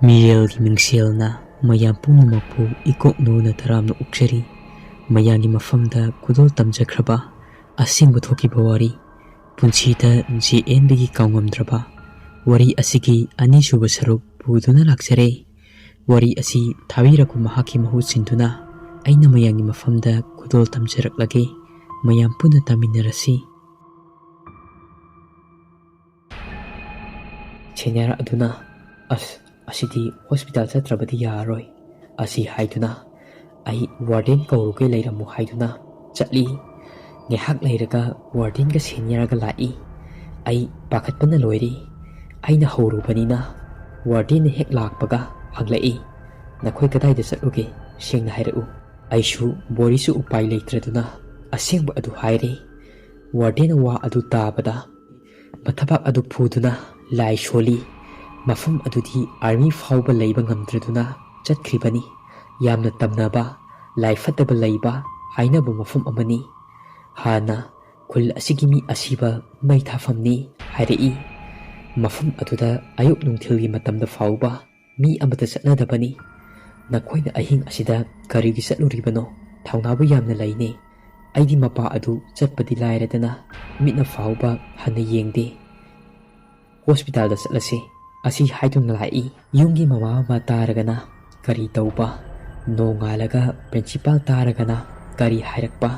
ꯃꯤꯔꯦꯜꯒꯤ ꯃꯤꯡꯁꯦꯜꯅ ꯃꯌꯥꯝ ꯄꯨꯝꯅꯃꯛꯄꯨ ꯏꯀꯣꯛꯅꯨꯅ ꯇꯔꯥꯝꯅ ꯑꯣꯛꯆꯔꯤ꯫ ꯃꯌꯥꯝꯒꯤ ꯃꯐꯝꯗ ꯈꯨꯗꯣꯜ ꯇꯝꯖꯈ꯭ꯔꯕ ꯑꯁꯦꯡꯕ ꯊꯣꯛꯈꯤꯕ ꯋꯥꯔꯤ, ꯄꯨꯟꯁꯤꯗ JNBꯒꯤ ꯀꯥꯎꯉꯝꯗ꯭ꯔꯕ ꯋꯥꯔꯤ ꯑꯁꯤꯒꯤ ꯑꯅꯤꯁꯨꯕ ꯁꯔꯨꯛ ꯄꯨꯗꯨꯅ ꯂꯥꯛꯆꯔꯦ꯫ ꯋꯥꯔꯤ ꯑꯁꯤ ꯊꯥꯕꯤꯔꯛꯄ ꯃꯍꯥꯛꯀꯤ ꯃꯍꯨꯠ ꯁꯤꯟꯗꯨꯅ ꯑꯩꯅ ꯃꯌꯥꯝꯒꯤ ꯃꯐꯝꯗ ꯈꯨꯗꯣꯜ ꯇꯝꯖꯔꯛꯂꯒꯦ꯫ ꯃꯌꯥꯝ ꯄꯨꯟꯅ ꯇꯥꯃꯤꯟꯅꯔꯁꯤ꯫ ꯁꯦꯅꯤꯌꯔ ꯑꯗꯨꯅ ꯑꯁꯤꯗꯤ ꯍꯣꯁꯄꯤꯇꯥꯜ ꯆꯠꯇ꯭ꯔꯕꯗꯤ ꯌꯥꯔꯔꯣꯏ ꯑꯁꯤ ꯍꯥꯏꯗꯨꯅ ꯑꯩ ꯋꯥꯔꯗꯦꯟ ꯀꯧꯔꯨꯒꯦ ꯂꯩꯔꯝꯃꯨ ꯍꯥꯏꯗꯨꯅ ꯆꯠꯂꯤ꯫ ꯉꯥꯏꯍꯥꯛ ꯂꯩꯔꯒ ꯋꯥꯔꯗꯦꯟꯒ ꯁꯦꯅꯤꯌꯔꯒ ꯂꯥꯛꯏ꯫ ꯑꯩ ꯄꯥꯈꯠꯄꯅ ꯂꯣꯏꯔꯤ꯫ ꯑꯩꯅ ꯍꯧꯔꯨꯕꯅꯤꯅ ꯋꯥꯔꯗꯦꯟꯅ ꯍꯦꯛ ꯂꯥꯛꯄꯒ ꯍꯪꯂꯛꯏ, "ꯅꯈꯣꯏ ꯀꯗꯥꯏꯗ ꯆꯠꯂꯨꯒꯦ? ꯁꯦꯡꯅ ꯍꯥꯏꯔꯛꯎ"꯫ ꯑꯩꯁꯨ ꯕꯣꯔꯤꯁꯨ ꯎꯄꯥꯏ ꯂꯩꯇ꯭ꯔꯗꯨꯅ ꯑꯁꯦꯡꯕ ꯑꯗꯨ ꯍꯥꯏꯔꯦ꯫ ꯋꯥꯔꯗꯦꯟꯅ ꯋꯥ ꯑꯗꯨ ꯇꯥꯕꯗ ꯃꯊꯕꯥꯛ ꯑꯗꯨ ꯐꯨꯗꯨꯅ ꯂꯥꯏ ꯁꯣꯜꯂꯤ꯫ ꯃꯐꯝ ꯑꯗꯨꯗꯤ ꯑꯥꯔꯃꯤ ꯐꯥꯎꯕ ꯂꯩꯕ ꯉꯝꯗ꯭ꯔꯗꯨꯅ ꯆꯠꯈ꯭ꯔꯤꯕꯅꯤ꯫ ꯌꯥꯝꯅ ꯇꯝꯅꯕ, ꯂꯥꯏ ꯐꯠꯇꯕ ꯂꯩꯕ ꯍꯥꯏꯅꯕ ꯃꯐꯝ ꯑꯃꯅꯤ꯫ ꯍꯥꯟꯅ ꯈꯨꯜ ꯑꯁꯤꯒꯤ ꯃꯤ ꯑꯁꯤꯕ ꯃꯩ ꯊꯥꯐꯝꯅꯤ ꯍꯥꯏꯔꯛꯏ꯫ ꯃꯐꯝ ꯑꯗꯨꯗ ꯑꯌꯨꯛ ꯅꯨꯡꯊꯤꯜꯒꯤ ꯃꯇꯝꯗ ꯐꯥꯎꯕ ꯃꯤ ꯑꯃꯠꯇ ꯆꯠꯅꯗꯕꯅꯤ꯫ ꯅꯈꯣꯏꯅ ꯑꯍꯤꯡ ꯑꯁꯤꯗ ꯀꯔꯤꯒꯤ ꯆꯠꯂꯨꯔꯤꯕꯅꯣ? ꯊꯧꯅꯥꯕꯨ ꯌꯥꯝꯅ ꯂꯩꯅꯦ꯫ ꯑꯩꯗꯤ ꯃꯄꯥ ꯑꯗꯨ ꯆꯠꯄꯗꯤ ꯂꯥꯏꯔꯗꯅ ꯃꯤꯠꯅ ꯐꯥꯎꯕ ꯍꯟꯅ ꯌꯦꯡꯗꯦ꯫ ꯍꯣꯁꯄꯤꯇꯥꯜꯗ ꯆꯠꯂꯁꯤ ꯑꯁꯤ ꯍꯥꯏꯗꯨꯅ ꯂꯥꯛꯏ꯫ ꯌꯨꯝꯒꯤ ꯃꯃꯥ ꯕꯕꯥ ꯇꯥꯔꯒꯅ ꯀꯔꯤ ꯇꯧꯕ, ꯅꯣꯡꯉꯥꯜꯂꯒ ꯄ꯭ꯔꯤꯟꯁꯤꯄꯥꯜ ꯇꯥꯔꯒꯅ ꯀꯔꯤ ꯍꯥꯏꯔꯛꯄ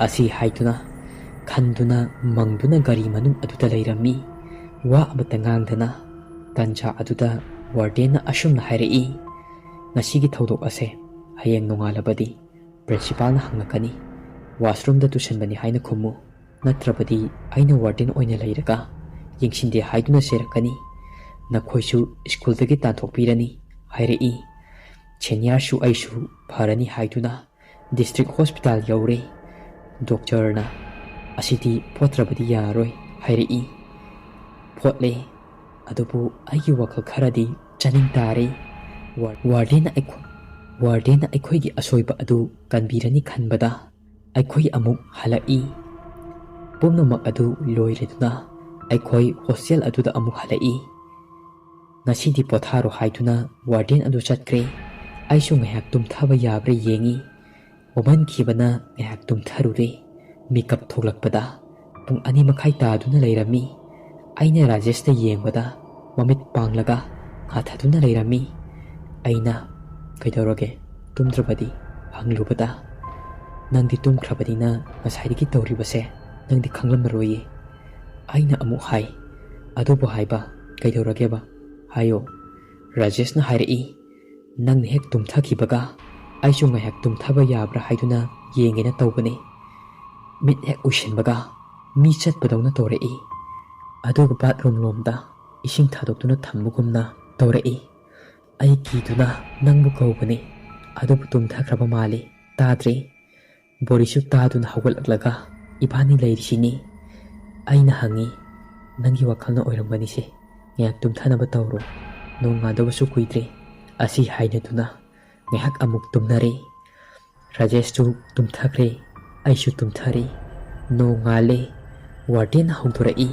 ꯑꯁꯤ ꯍꯥꯏꯗꯨꯅ ꯈꯟꯗꯨꯅ ꯃꯪꯗꯨꯅ ꯒꯥꯔꯤ ꯃꯅꯨꯡ ꯑꯗꯨꯗ ꯂꯩꯔꯝꯃꯤ, ꯋꯥ ꯑꯃꯠꯇ ꯉꯥꯡꯗꯅ꯫ ꯇꯟꯖꯥ ꯑꯗꯨꯗ ꯋꯥꯔꯗꯦꯟꯅ ꯑꯁꯨꯝꯅ ꯍꯥꯏꯔꯛꯏ, "ꯉꯁꯤꯒꯤ ꯊꯧꯗꯣꯛ ꯑꯁꯦ ꯍꯌꯦꯡ ꯅꯣꯡꯉꯥꯜꯂꯕꯗꯤ ꯄ꯭ꯔꯤꯟꯁꯤꯄꯥꯜꯅ ꯍꯪꯂꯛꯀꯅꯤ꯫ ꯋꯥꯁꯔꯨꯝꯗ ꯇꯨꯁꯟꯕꯅꯤ ꯍꯥꯏꯅ ꯈꯨꯝꯃꯨ, ꯅꯠꯇ꯭ꯔꯕꯗꯤ ꯑꯩꯅ ꯋꯥꯔꯗꯦꯟ ꯑꯣꯏꯅ ꯂꯩꯔꯒ ꯌꯦꯡꯁꯤꯟꯗꯦ ꯍꯥꯏꯗꯨꯅ ꯆꯩꯔꯛꯀꯅꯤ꯫ ꯅꯈꯣꯏꯁꯨ ꯁ꯭ꯀꯨꯜꯗꯒꯤ ꯇꯥꯟꯊꯣꯛꯄꯤꯔꯅꯤ" ꯍꯥꯏꯔꯛꯏ꯫ ꯁꯦꯅꯤꯌꯔꯁꯨ ꯑꯩꯁꯨ ꯐꯔꯅꯤ ꯍꯥꯏꯗꯨꯅ ꯗꯤꯁꯇ꯭ꯔꯤꯛ ꯍꯣꯁꯄꯤꯇꯥꯜ ꯌꯧꯔꯦ꯫ ꯗꯣꯛꯇꯔꯅ "ꯑꯁꯤꯗꯤ ꯐꯣꯠꯇ꯭ꯔꯕꯗꯤ ꯌꯥꯔꯔꯣꯏ" ꯍꯥꯏꯔꯛꯏ꯫ ꯐꯣꯠꯂꯦ, ꯑꯗꯨꯕꯨ ꯑꯩꯒꯤ ꯋꯥꯈꯜ ꯈꯔꯗꯤ ꯆꯥꯅꯤꯡ ꯇꯥꯔꯦ꯫ ꯋꯥꯔꯗꯦꯟꯅ ꯑꯩꯈꯣꯏꯒꯤ ꯑꯁꯣꯏꯕ ꯑꯗꯨ ꯀꯟꯕꯤꯔꯅꯤ ꯈꯟꯕꯗ ꯑꯩꯈꯣꯏ ꯑꯃꯨꯛ ꯍꯜꯂꯛꯏ꯫ ꯄꯨꯝꯅꯃꯛ ꯑꯗꯨ ꯂꯣꯏꯔꯗꯨꯅ ꯑꯩꯈꯣꯏ ꯍꯣꯁꯇꯦꯜ ꯑꯗꯨꯗ ꯑꯃꯨꯛ ꯍꯜꯂꯛꯏ꯫ ꯉꯁꯤꯗꯤ ꯄꯣꯊꯥꯔꯣ ꯍꯥꯏꯗꯨꯅ ꯋꯥꯔꯗꯦꯟ ꯑꯗꯨ ꯆꯠꯈ꯭ꯔꯦ꯫ ꯑꯩꯁꯨ ꯉꯥꯏꯍꯥꯛ ꯇꯨꯝꯊꯕ ꯌꯥꯕ꯭ꯔꯥ ꯌꯦꯡꯉꯤ꯫ ꯋꯥꯃꯟꯈꯤꯕꯅ ꯉꯥꯏꯍꯥꯛ ꯇꯨꯝꯊꯔꯨꯔꯦ꯫ ꯃꯤꯀꯞ ꯊꯣꯛꯂꯛꯄꯗ ꯄꯨꯡ 2:30 ꯇꯥꯗꯨꯅ ꯂꯩꯔꯝꯃꯤ꯫ ꯑꯩꯅ ꯔꯥꯖꯦꯁꯇ ꯌꯦꯡꯕꯗ ꯃꯃꯤꯠ ꯄꯥꯡꯂꯒ ꯉꯥꯊꯗꯨꯅ ꯂꯩꯔꯝꯃꯤ꯫ ꯑꯩꯅ "ꯀꯩꯗꯧꯔꯒꯦ, ꯇꯨꯝꯗ꯭ꯔꯕꯗꯤ" ꯍꯪꯂꯨꯕꯗ, "ꯅꯪꯗꯤ ꯇꯨꯝꯈ꯭ꯔꯕꯅꯤꯅ ꯉꯁꯥꯏꯗꯒꯤ ꯇꯧꯔꯤꯕꯁꯦ ꯅꯪꯗꯤ ꯈꯪꯂꯝꯃꯔꯣꯏꯌꯦ" ꯑꯩꯅ ꯑꯃꯨꯛ ꯍꯥꯏ꯫ "ꯑꯗꯨꯕꯨ ꯍꯥꯏꯕ ꯀꯩꯗꯧꯔꯒꯦꯕ? ꯍꯥꯏꯌꯣ", ꯔꯥꯖꯦꯁꯅ ꯍꯥꯏꯔꯛꯏ꯫ "ꯅꯪꯅ ꯍꯦꯛ ꯇꯨꯝꯊꯈꯤꯕꯒ ꯑꯩꯁꯨ ꯉꯥꯏꯍꯥꯛ ꯇꯨꯝꯊꯕ ꯌꯥꯕ꯭ꯔꯥ ꯍꯥꯏꯗꯨꯅ ꯌꯦꯡꯒꯦꯅ ꯇꯧꯕꯅꯤ꯫ ꯃꯤꯠ ꯍꯦꯛ ꯎꯏꯁꯤꯟꯕꯒ ꯃꯤ ꯆꯠꯄꯗꯧꯅ ꯇꯧꯔꯛꯏ꯫ ꯑꯗꯨꯒ ꯕꯥꯠꯔꯨꯝ ꯂꯣꯝꯗ ꯏꯁꯤꯡ ꯊꯥꯗꯣꯛꯇꯨꯅ ꯊꯝꯕꯒꯨꯝꯅ ꯇꯧꯔꯛꯏ꯫ ꯑꯩ ꯀꯤꯗꯨꯅ ꯅꯪꯕꯨ ꯀꯧꯕꯅꯤ, ꯑꯗꯨꯕꯨ ꯇꯨꯝꯊꯈ꯭ꯔꯕ ꯃꯥꯜꯂꯤ, ꯇꯥꯗ꯭ꯔꯦ꯫ ꯕꯣꯔꯤꯁꯨ ꯇꯥꯗꯨꯅ ꯍꯧꯒꯠꯂꯛꯂꯒ ꯏꯕꯥꯅꯤ ꯂꯩꯔꯤꯁꯤꯅꯤ꯫ ꯑꯩꯅ ꯍꯪꯉꯤ, "ꯅꯪꯒꯤ ꯋꯥꯈꯜꯅ ꯑꯣꯏꯔꯝꯒꯅꯤꯁꯦ, ꯉꯥꯏꯍꯥꯛ ꯇꯨꯝꯊꯅꯕ ꯇꯧꯔꯣ, ꯅꯣꯡꯉꯥꯟꯗꯧꯕꯁꯨ ꯀꯨꯏꯗ꯭ꯔꯦ" ꯑꯁꯤ ꯍꯥꯏꯅꯗꯨꯅ ꯉꯥꯏꯍꯥꯛ ꯑꯃꯨꯛ ꯇꯨꯝꯅꯔꯦ꯫ ꯔꯥꯖꯦꯁꯁꯨ ꯇꯨꯝꯊꯈ꯭ꯔꯦ, ꯑꯩꯁꯨ ꯇꯨꯝꯊꯔꯦ꯫ ꯅꯣꯡꯉꯥꯜꯂꯦ꯫ ꯋꯥꯔꯗꯦꯟꯅ ꯍꯧꯗꯣꯔꯛꯏ,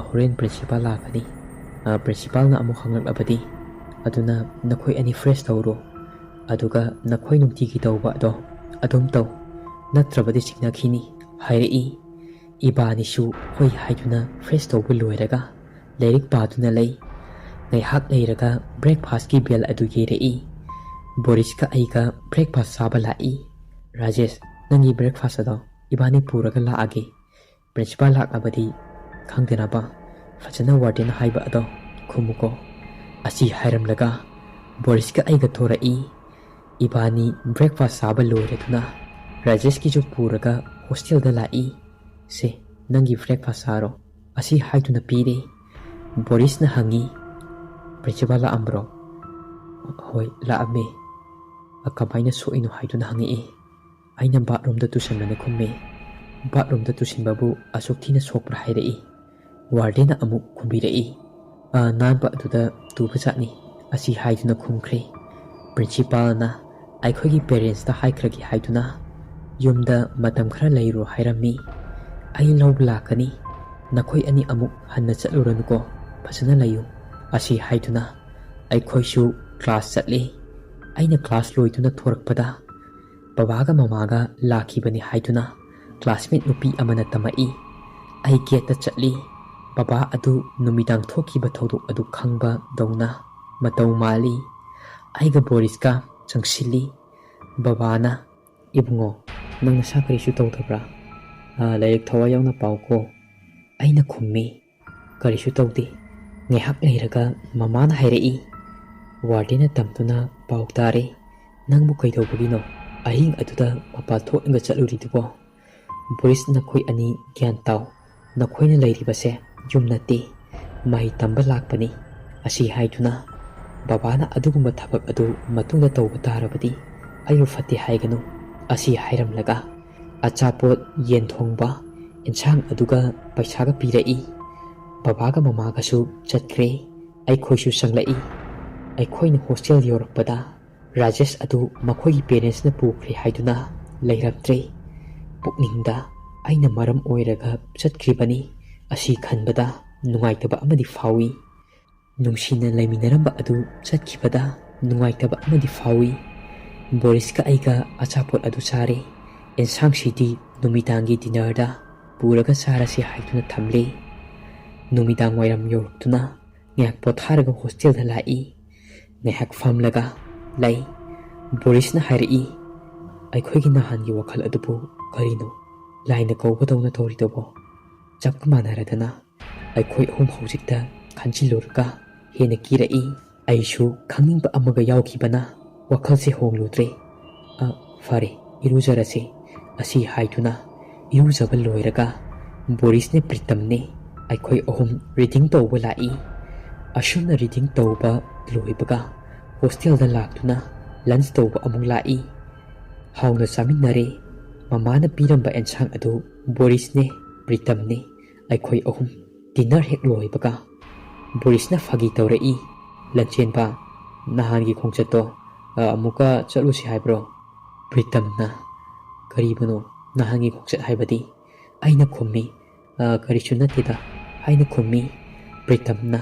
"ꯍꯣꯔꯦꯟ ꯄ꯭ꯔꯤꯟꯁꯤꯄꯥꯜ ꯂꯥꯛꯀꯅꯤ꯫ ꯄ꯭ꯔꯤꯟꯁꯤꯄꯥꯜꯅ ꯑꯃꯨꯛ ꯍꯪꯂꯛꯂꯕꯗꯤ ꯑꯗꯨꯅ ꯅꯈꯣꯏ ꯑꯅꯤ ꯐ꯭ꯔꯦꯁ ꯇꯧꯔꯣ, ꯑꯗꯨꯒ ꯅꯈꯣꯏ ꯅꯨꯡꯇꯤꯒꯤ ꯇꯧꯕ ꯑꯗꯣ ꯑꯗꯨꯝ ꯇꯧ, ꯅꯠꯇ꯭ꯔꯕꯗꯤ ꯆꯤꯡꯅꯈꯤꯅꯤ" ꯍꯥꯏꯔꯛꯏ꯫ ꯏꯕꯥꯅꯤꯁꯨ ꯍꯣꯏ ꯍꯥꯏꯗꯨꯅ ꯐ꯭ꯔꯦꯁ ꯇꯧꯕ ꯂꯣꯏꯔꯒ ꯂꯥꯏꯔꯤꯛ ꯄꯥꯗꯨꯅ ꯂꯩ꯫ ꯉꯥꯏꯍꯥꯛ ꯂꯩꯔꯒ ꯕ꯭ꯔꯦꯛꯐꯥꯁꯠꯀꯤ ꯕꯦꯜ ꯑꯗꯨ ꯌꯩꯔꯛꯏ꯫ ꯕꯣꯔꯤꯁꯀ ꯑꯩꯒ ꯕ꯭ꯔꯦꯛꯐꯥꯁꯠ ꯆꯥꯕ ꯂꯥꯛꯏ꯫ "ꯔꯥꯖꯦꯁ, ꯅꯪꯒꯤ ꯕ꯭ꯔꯦꯛꯐꯥꯁꯠ ꯑꯗꯣ ꯏꯕꯥꯅꯤ ꯄꯨꯔꯒ ꯂꯥꯛꯑꯒꯦ꯫ ꯄ꯭ꯔꯤꯟꯁꯤꯄꯥꯜ ꯂꯥꯛꯂꯕꯗꯤ ꯈꯪꯗꯅꯕ ꯐꯖꯅ ꯋꯥꯔꯗꯦꯟ ꯍꯥꯏꯕ ꯑꯗꯣ ꯈꯨꯝꯃꯨꯀꯣ" ꯑꯁꯤ ꯍꯥꯏꯔꯝꯂꯒ ꯕꯣꯔꯤꯁꯀ ꯑꯩꯒ ꯊꯣꯔꯛꯏ꯫ ꯏꯕꯥꯅꯤ ꯕ꯭ꯔꯦꯛꯐꯥꯁꯠ ꯆꯥꯕ ꯂꯣꯏꯔꯗꯨꯅ ꯔꯥꯖꯦꯁꯀꯤꯁꯨ ꯄꯨꯔꯒ ꯍꯣꯁꯇꯦꯜꯗ ꯂꯥꯛꯏ꯫ "ꯁꯦ, ꯅꯪꯒꯤ ꯕ꯭ꯔꯦꯛꯐꯥꯁꯠ ꯆꯥꯔꯣ" ꯑꯁꯤ ꯍꯥꯏꯗꯨꯅ ꯄꯤꯔꯦ꯫ ꯕꯣꯔꯤꯁꯅ ꯍꯪꯉꯤ, "ꯄ꯭ꯔꯤꯟꯁꯤꯄꯥꯜ ꯂꯥꯛꯑꯝꯕ꯭ꯔꯣ?" "ꯍꯣꯏ, ꯂꯥꯛꯑꯝꯃꯦ." "ꯀꯃꯥꯏꯅ ꯁꯣꯛꯏꯅꯣ ꯍꯥꯏꯗꯨꯅ ꯍꯪꯉꯛꯏ꯫ ꯑꯩꯅ ꯕꯥꯠꯔꯨꯝꯗ ꯇꯨꯁꯟꯕꯅꯤ ꯈꯨꯝꯃꯦ꯫ "ꯕꯥꯠꯔꯨꯝꯗ ꯇꯨꯁꯤꯟꯕꯕꯨ ꯑꯁꯨꯛ ꯊꯤꯅ ꯁꯣꯛꯄ꯭ꯔꯥ" ꯍꯥꯏꯔꯛꯏ꯫ ꯋꯥꯔꯗꯦꯟꯅ ꯑꯃꯨꯛ ꯈꯨꯝꯕꯤꯔꯛꯏ, "ꯅꯥꯟꯕ ꯑꯗꯨꯗ ꯇꯨꯕꯖꯥꯠꯅꯤ" ꯑꯁꯤ ꯍꯥꯏꯗꯨꯅ ꯈꯨꯝꯈ꯭ꯔꯦ꯫ ꯄ꯭ꯔꯤꯟꯁꯤꯄꯥꯜꯅ ꯑꯩꯈꯣꯏꯒꯤ ꯄꯦꯔꯦꯟꯁꯇ ꯍꯥꯏꯈ꯭ꯔꯒꯦ ꯍꯥꯏꯗꯨꯅ ꯌꯨꯝꯗ ꯃꯇꯝ ꯈꯔ ꯂꯩꯔꯨ ꯍꯥꯏꯔꯝꯃꯤ꯫ "ꯑꯩ ꯂꯧꯕ ꯂꯥꯛꯀꯅꯤ, ꯅꯈꯣꯏ ꯑꯅꯤ ꯑꯃꯨꯛ ꯍꯟꯅ ꯆꯠꯂꯨꯔꯅꯨꯀꯣ, ꯐꯖꯅ ꯂꯩꯌꯨ" ꯑꯁꯤ ꯍꯥꯏꯗꯨꯅ ꯑꯩꯈꯣꯏꯁꯨ ꯀ꯭ꯂꯥꯁ ꯆꯠꯂꯤ꯫ ꯑꯩꯅ ꯀ꯭ꯂꯥꯁ ꯂꯣꯏꯗꯨꯅ ꯊꯣꯔꯛꯄꯗ ꯕꯕꯥꯒ ꯃꯃꯥꯒ ꯂꯥꯛꯈꯤꯕꯅꯤ ꯍꯥꯏꯗꯨꯅ ꯀ꯭ꯂꯥꯁꯃꯦꯠ ꯅꯨꯄꯤ ꯑꯃꯅ ꯇꯝꯃꯛꯏ꯫ ꯑꯩ ꯒꯦꯠꯇ ꯆꯠꯂꯤ꯫ ꯕꯕꯥ ꯑꯗꯨ ꯅꯨꯃꯤꯗꯥꯡ ꯊꯣꯛꯈꯤꯕ ꯊꯧꯗꯣꯛ ꯑꯗꯨ ꯈꯪꯕꯗꯧꯅ ꯃꯇꯧ ꯃꯥꯜꯂꯤ꯫ ꯑꯩꯒ ꯕꯣꯔꯤꯁꯀ ꯆꯪꯁꯤꯜꯂꯤ꯫ ꯕꯕꯥꯅ, "ꯏꯕꯨꯡꯉꯣ, ꯅꯪ ꯅꯁꯥ ꯀꯔꯤꯁꯨ ꯇꯧꯗꯕ꯭ꯔꯥ? ꯂꯥꯏꯔꯤꯛ ꯊꯋꯥꯏ ꯌꯥꯎꯅ ꯄꯥꯎꯀꯣ." ꯑꯩꯅ ꯈꯨꯝꯃꯤ, "ꯀꯔꯤꯁꯨ ꯇꯧꯗꯦ." ꯉꯥꯏꯍꯥꯛ ꯂꯩꯔꯒ ꯃꯃꯥꯅ ꯍꯥꯏꯔꯛꯏ, "ꯋꯥꯔꯗꯦꯟꯅ ꯇꯝꯗꯨꯅ ꯄꯥꯎ ꯇꯥꯔꯦ꯫ ꯅꯪꯕꯨ ꯀꯩꯗꯧꯕꯒꯤꯅꯣ ꯑꯍꯤꯡ ꯑꯗꯨꯗ ꯃꯄꯥꯟ ꯊꯣꯛꯂꯒ ꯆꯠꯂꯨꯔꯤꯗꯨꯕꯣ? ꯕꯣꯔꯤꯁ, ꯅꯈꯣꯏ ꯑꯅꯤ ꯒ꯭ꯌꯥꯟ ꯇꯥꯎ꯫ ꯅꯈꯣꯏꯅ ꯂꯩꯔꯤꯕꯁꯦ ꯌꯨꯝ ꯅꯠꯇꯦ, ꯃꯍꯩ ꯇꯝꯕ ꯂꯥꯛꯄꯅꯤ." ꯑꯁꯤ ꯍꯥꯏꯗꯨꯅ, "ꯕꯕꯥꯅ ꯑꯗꯨꯒꯨꯝꯕ ꯊꯕꯛ ꯑꯗꯨ ꯃꯇꯨꯡꯗ ꯇꯧꯕ ꯇꯥꯔꯕꯗꯤ ꯑꯩꯕꯨ ꯐꯠꯇꯦ ꯍꯥꯏꯒꯅꯨ." ꯑꯁꯤ ꯍꯥꯏꯔꯝꯂꯒ ꯑꯆꯥꯄꯣꯠ, ꯌꯦꯟ ꯊꯣꯡꯕ, ꯏꯟꯁꯥꯡ ꯑꯗꯨꯒ ꯄꯩꯁꯥꯒ ꯄꯤꯔꯛꯏ꯫ ꯕꯕꯥꯒ ꯃꯃꯥꯒꯁꯨ ꯆꯠꯈ꯭ꯔꯦ꯫ ꯑꯩꯈꯣꯏꯁꯨ ꯆꯪꯂꯛꯏ꯫ ꯑꯩꯈꯣꯏꯅ ꯍꯣꯁꯇꯦꯜ ꯌꯧꯔꯛꯄꯗ ꯔꯥꯖꯦꯁ ꯑꯗꯨ ꯃꯈꯣꯏꯒꯤ ꯄꯦꯔꯦꯟꯁꯅ ꯄꯨꯈ꯭ꯔꯦ ꯍꯥꯏꯗꯨꯅ ꯂꯩꯔꯝꯗ꯭ꯔꯦ꯫ ꯄꯨꯛꯅꯤꯡꯗ ꯑꯩꯅ ꯃꯔꯝ ꯑꯣꯏꯔꯒ ꯆꯠꯈ꯭ꯔꯤꯕꯅꯤ ꯑꯁꯤ ꯈꯟꯕꯗ ꯅꯨꯡꯉꯥꯏꯇꯕ ꯑꯃꯗꯤ ꯐꯥꯎꯏ꯫ ꯅꯨꯡꯁꯤꯅ ꯂꯩꯃꯤꯟꯅꯔꯝꯕ ꯑꯗꯨ ꯆꯠꯈꯤꯕꯗ ꯅꯨꯡꯉꯥꯏꯇꯕ ꯑꯃꯗꯤ ꯐꯥꯎꯏ꯫ ꯕꯣꯔꯤꯁꯀ ꯑꯩꯒ ꯑꯆꯥꯄꯣꯠ ꯑꯗꯨ ꯆꯥꯔꯦ꯫ ꯑꯦꯟꯁꯥꯡꯁꯤꯗꯤ ꯅꯨꯃꯤꯗꯥꯡꯒꯤ ꯗꯤꯅꯔꯗ ꯄꯨꯔꯒ ꯆꯥꯔꯁꯤ ꯍꯥꯏꯗꯨꯅ ꯊꯝꯂꯦ꯫ ꯅꯨꯃꯤꯗꯥꯡ ꯋꯥꯏꯔꯝ ꯌꯧꯔꯛꯇꯨꯅ ꯉꯥꯏꯍꯥꯛ ꯄꯣꯊꯥꯔꯒ ꯍꯣꯁꯇꯦꯜꯗ ꯂꯥꯛꯏ꯫ ꯉꯥꯏꯍꯥꯛ ꯐꯝꯂꯒ ꯂꯩ꯫ ꯕꯣꯔꯤꯁꯅ ꯍꯥꯏꯔꯛꯏ, "ꯑꯩꯈꯣꯏꯒꯤ ꯅꯍꯥꯟꯒꯤ ꯋꯥꯈꯜ ꯑꯗꯨꯕꯨ ꯀꯔꯤꯅꯣ ꯂꯥꯏꯅ ꯀꯧꯕꯗꯧꯅ ꯇꯧꯔꯤꯗꯨꯕꯣ? ꯆꯞꯀ ꯃꯥꯟꯅꯔꯗꯅ ꯑꯩꯈꯣꯏ ꯑꯍꯨꯝ ꯍꯧꯖꯤꯛꯇ ꯈꯟꯖꯤꯜꯂꯨꯔꯒ ꯍꯦꯟꯅ ꯀꯤꯔꯛꯏ." ꯑꯩꯁꯨ ꯈꯪꯅꯤꯡꯕ ꯑꯃꯒ ꯌꯥꯎꯈꯤꯕꯅ ꯋꯥꯈꯜꯁꯦ ꯍꯣꯡꯂꯨꯗ꯭ꯔꯦ꯫ "ꯐꯔꯦ, ꯏꯔꯨꯖꯔꯁꯤ." ꯑꯁꯤ ꯍꯥꯏꯗꯨꯅ ꯏꯔꯨꯖꯕ ꯂꯣꯏꯔꯒ ꯕꯣꯔꯤꯁꯅꯦ ꯄ꯭ꯔꯤꯇꯝꯅꯦ ꯑꯩꯈꯣꯏ ꯑꯍꯨꯝ ꯔꯤꯗꯤꯡ ꯇꯧꯕ ꯂꯥꯛꯏ꯫ ꯑꯁꯨꯝꯅ ꯔꯤꯗꯤꯡ ꯇꯧꯕ ꯂꯣꯏꯕꯒ ꯍꯣꯁꯇꯦꯜꯗ ꯂꯥꯛꯇꯨꯅ ꯂꯟꯆ ꯇꯧꯕ ꯑꯃꯨꯛ ꯂꯥꯛꯏ꯫ ꯍꯥꯎꯅ ꯆꯥꯃꯤꯟꯅꯔꯦ꯫ ꯃꯃꯥꯅ ꯄꯤꯔꯝꯕ ꯑꯦꯟꯁꯥꯡ ꯑꯗꯨ ꯕꯣꯔꯤꯁꯅꯦ, ꯄ꯭ꯔꯤꯇꯝꯅꯦ ꯑꯩꯈꯣꯏ ꯑꯍꯨꯝ ꯗꯤꯟꯅꯔ ꯍꯦꯛ ꯂꯣꯏꯕꯒ ꯕꯣꯔꯤꯁꯅ ꯐꯥꯒꯤ ꯇꯧꯔꯛꯏ, "ꯂꯟꯆꯦꯟꯕ, ꯅꯍꯥꯟꯒꯤ ꯈꯣꯡꯆꯠꯇꯣ ꯑꯃꯨꯛꯀ ꯆꯠꯂꯨꯁꯤ ꯍꯥꯏꯕ꯭ꯔꯣ?" ꯄ꯭ꯔꯤꯇꯝꯅ, "ꯀꯔꯤꯕꯨꯅꯣ ꯅꯍꯥꯟꯒꯤ ꯈꯣꯡꯆꯠ ꯍꯥꯏꯕꯗꯤ?" ꯑꯩꯅ ꯈꯨꯝꯃꯤ, "ꯀꯔꯤꯁꯨ ꯅꯠꯇꯦꯗ" ꯍꯥꯏꯅ ꯈꯨꯝꯃꯤ꯫ ꯄ꯭ꯔꯤꯇꯝꯅ,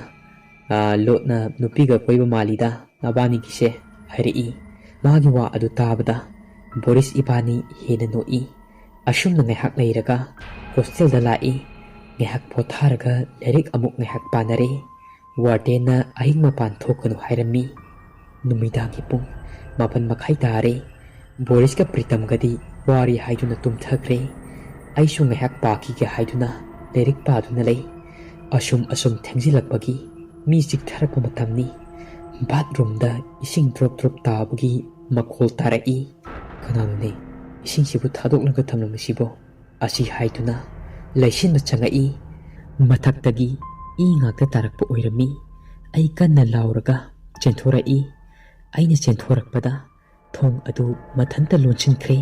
"ꯂꯣꯠꯅ ꯅꯨꯄꯤꯒ ꯀꯣꯏꯕ ꯃꯥꯜꯂꯤꯗ ꯅꯕꯥꯅꯤꯒꯤꯁꯦ" ꯍꯥꯏꯔꯛꯏ꯫ ꯃꯥꯒꯤ ꯋꯥ ꯑꯗꯨ ꯇꯥꯕꯗ ꯕꯣꯔꯤꯁ ꯏꯕꯥꯅꯤ ꯍꯦꯟꯅ ꯅꯣꯛꯏ꯫ ꯑꯁꯨꯝꯅ ꯉꯥꯏꯍꯥꯛ ꯂꯩꯔꯒ ꯍꯣꯁꯇꯦꯜꯗ ꯂꯥꯛꯏ꯫ ꯉꯥꯏꯍꯥꯛ ꯄꯣꯊꯥꯔꯒ ꯂꯥꯏꯔꯤꯛ ꯑꯃꯨꯛ ꯉꯥꯏꯍꯥꯛ ꯄꯥꯅꯔꯦ꯫ ꯋꯥꯔꯗꯦꯟꯅ ꯑꯍꯤꯡ ꯃꯄꯥꯟ ꯊꯣꯛꯀꯅꯨ ꯍꯥꯏꯔꯝꯃꯤ꯫ ꯅꯨꯃꯤꯗꯥꯡꯒꯤ ꯄꯨꯡ 7:30 ꯇꯥꯔꯦ꯫ ꯕꯣꯔꯤꯁꯀ ꯄ꯭ꯔꯤꯇꯝꯒꯗꯤ ꯋꯥꯔꯤ ꯍꯥꯏꯗꯨꯅ ꯇꯨꯝꯊꯈ꯭ꯔꯦ꯫ ꯑꯩꯁꯨ ꯉꯥꯏꯍꯥꯛ ꯄꯥꯈꯤꯒꯦ ꯍꯥꯏꯗꯨꯅ ꯂꯥꯏꯔꯤꯛ ꯄꯥꯗꯨꯅ ꯂꯩ꯫ ꯑꯁꯨꯝ ꯊꯦꯡꯖꯤꯜꯂꯛꯄꯒꯤ ꯃꯤ ꯆꯤꯛꯊꯔꯛꯄ ꯃꯇꯝꯅꯤ꯫ ꯕꯥꯊꯔꯨꯝꯗ ꯏꯁꯤꯡ ꯗ꯭ꯔꯣꯞ ꯗ꯭ꯔꯣꯞ ꯇꯥꯕꯒꯤ ꯃꯈꯣꯜ ꯇꯥꯔꯛꯏ꯫ "ꯀꯅꯥꯅꯣꯅꯦ ꯏꯁꯤꯡꯁꯤꯕꯨ ꯊꯥꯗꯣꯛꯂꯒ ꯊꯝꯂꯝꯃꯤꯁꯤꯕꯣ?" ꯑꯁꯤ ꯍꯥꯏꯗꯨꯅ ꯂꯩꯁꯤꯟꯕ ꯆꯪꯉꯛꯏ꯫ ꯃꯊꯛꯇꯒꯤ ꯏ ꯉꯥꯛꯇ ꯇꯥꯔꯛꯄ ꯑꯣꯏꯔꯝꯃꯤ꯫ ꯑꯩ ꯀꯟꯅ ꯂꯥꯎꯔꯒ ꯆꯦꯟꯊꯣꯔꯛꯏ꯫ ꯑꯩꯅ ꯆꯦꯟꯊꯣꯔꯛꯄꯗ ꯊꯣꯡ ꯑꯗꯨ ꯃꯊꯟꯇ ꯂꯣꯟꯁꯤꯟꯈ꯭ꯔꯦ꯫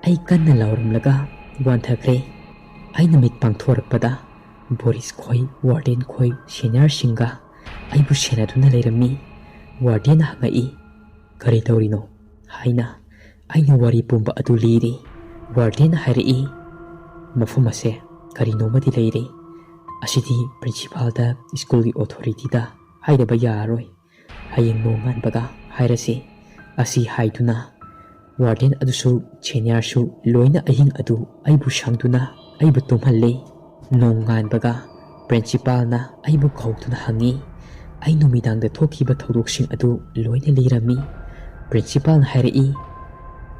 ꯑꯩ ꯀꯟꯅ ꯂꯥꯎꯔꯝꯂꯒ ꯋꯥꯟꯊꯈ꯭ꯔꯦ꯫ ꯑꯩꯅ ꯃꯤꯠ ꯄꯥꯡꯊꯣꯔꯛꯄꯗ ꯕꯣꯔꯤꯁ ꯈꯣꯏ, ꯋꯥꯔꯗꯦꯟ ꯈꯣꯏ, ꯁꯦꯅꯤꯌꯔꯁꯤꯡꯒ ꯑꯩꯕꯨ ꯁꯦꯟꯅꯗꯨꯅ ꯂꯩꯔꯝꯃꯤ꯫ ꯋꯥꯔꯗꯦꯟꯅ ꯍꯪꯉꯛꯏ, "ꯀꯔꯤ ꯇꯧꯔꯤꯅꯣ?" ꯍꯥꯏꯅ ꯑꯩꯅ ꯋꯥꯔꯤ ꯄꯨꯝꯕ ꯑꯗꯨ ꯂꯤꯔꯤ꯫ ꯋꯥꯔꯗꯦꯟꯅ ꯍꯥꯏꯔꯛꯏ, "ꯃꯐꯝ ꯑꯁꯦ ꯀꯔꯤꯅꯣꯃꯗꯤ ꯂꯩꯔꯦ. ꯑꯁꯤꯗꯤ ꯄ꯭ꯔꯤꯟꯁꯤꯄꯥꯜꯗ, ꯁ꯭ꯀꯨꯜꯒꯤ ꯑꯣꯊꯣꯔꯤꯇꯤꯗ ꯍꯥꯏꯗꯕ ꯌꯥꯔꯔꯣꯏ. ꯍꯌꯦꯡ ꯅꯣꯡꯉꯥꯟꯕꯒ ꯍꯥꯏꯔꯁꯤ." ꯑꯁꯤ ꯍꯥꯏꯗꯨꯅ ꯋꯥꯔꯗꯦꯟ ꯑꯗꯨꯁꯨ ꯁꯦꯅꯤꯌꯔꯁꯨ ꯂꯣꯏꯅ ꯑꯍꯤꯡ ꯑꯗꯨ ꯑꯩꯕꯨ ꯁꯪꯗꯨꯅ ꯑꯩꯕꯨ ꯇꯨꯝꯍꯜꯂꯤ꯫ ꯅꯣꯡꯉꯥꯟꯕꯒ ꯄ꯭ꯔꯤꯟꯁꯤꯄꯥꯜꯅ ꯑꯩꯕꯨ ꯀꯧꯗꯨꯅ ꯍꯪꯉꯤ꯫ ꯑꯩ ꯅꯨꯃꯤꯗꯥꯡꯗ ꯊꯣꯛꯈꯤꯕ ꯊꯧꯗꯣꯛꯁꯤꯡ ꯑꯗꯨ ꯂꯣꯏꯅ ꯂꯤꯔꯝꯃꯤ꯫ ꯄ꯭ꯔꯤꯟꯁꯤꯄꯥꯜꯅ ꯍꯥꯏꯔꯛꯏ,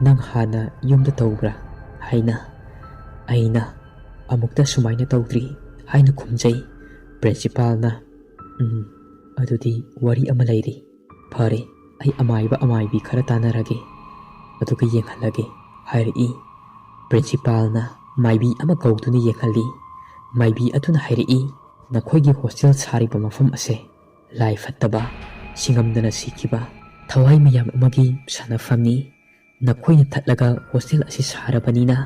"ꯅꯪ ꯍꯥꯟꯅ ꯌꯨꯝꯗ ꯇꯧꯕ꯭ꯔꯥ?" ꯍꯥꯏꯅ꯫ ꯑꯩꯅ "ꯑꯃꯨꯛꯇ ꯁꯨꯃꯥꯏꯅ ꯇꯧꯗ꯭ꯔꯤ" ꯍꯥꯏꯅ ꯈꯨꯝꯖꯩ꯫ ꯄ꯭ꯔꯤꯟꯁꯤꯄꯥꯜꯅ, "ꯑꯗꯨꯗꯤ ꯋꯥꯔꯤ ꯑꯃ ꯂꯩꯔꯤ. ꯐꯔꯦ, ꯑꯩ ꯑꯃꯥꯏꯕ ꯑꯃꯥꯏꯕꯤ ꯈꯔ ꯇꯥꯟꯅꯔꯒꯦ, ꯑꯗꯨꯒ ꯌꯦꯡꯍꯜꯂꯒꯦ" ꯍꯥꯏꯔꯛꯏ꯫ ꯄ꯭ꯔꯤꯟꯁꯤꯄꯥꯜꯅ ꯃꯥꯏꯕꯤ ꯑꯃ ꯀꯧꯗꯨꯅ ꯌꯦꯡꯍꯜꯂꯤ꯫ ꯃꯥꯏꯕꯤ ꯑꯗꯨꯅ ꯍꯥꯏꯔꯛꯏ, "ꯅꯈꯣꯏꯒꯤ ꯍꯣꯁꯇꯦꯜ ꯁꯥꯔꯤꯕ ꯃꯐꯝ ꯑꯁꯦ ꯂꯥꯏ ꯐꯠꯇꯕ, ꯁꯤꯡꯉꯝꯗꯅ ꯁꯤꯈꯤꯕ ꯊꯋꯥꯏ ꯃꯌꯥꯝ ꯑꯃꯒꯤ ꯁꯥꯟꯅꯐꯝꯅꯤ. ꯅꯈꯣꯏꯅ ꯊꯠꯂꯒ ꯍꯣꯁꯇꯦꯜ ꯑꯁꯤ ꯁꯥꯔꯕꯅꯤꯅ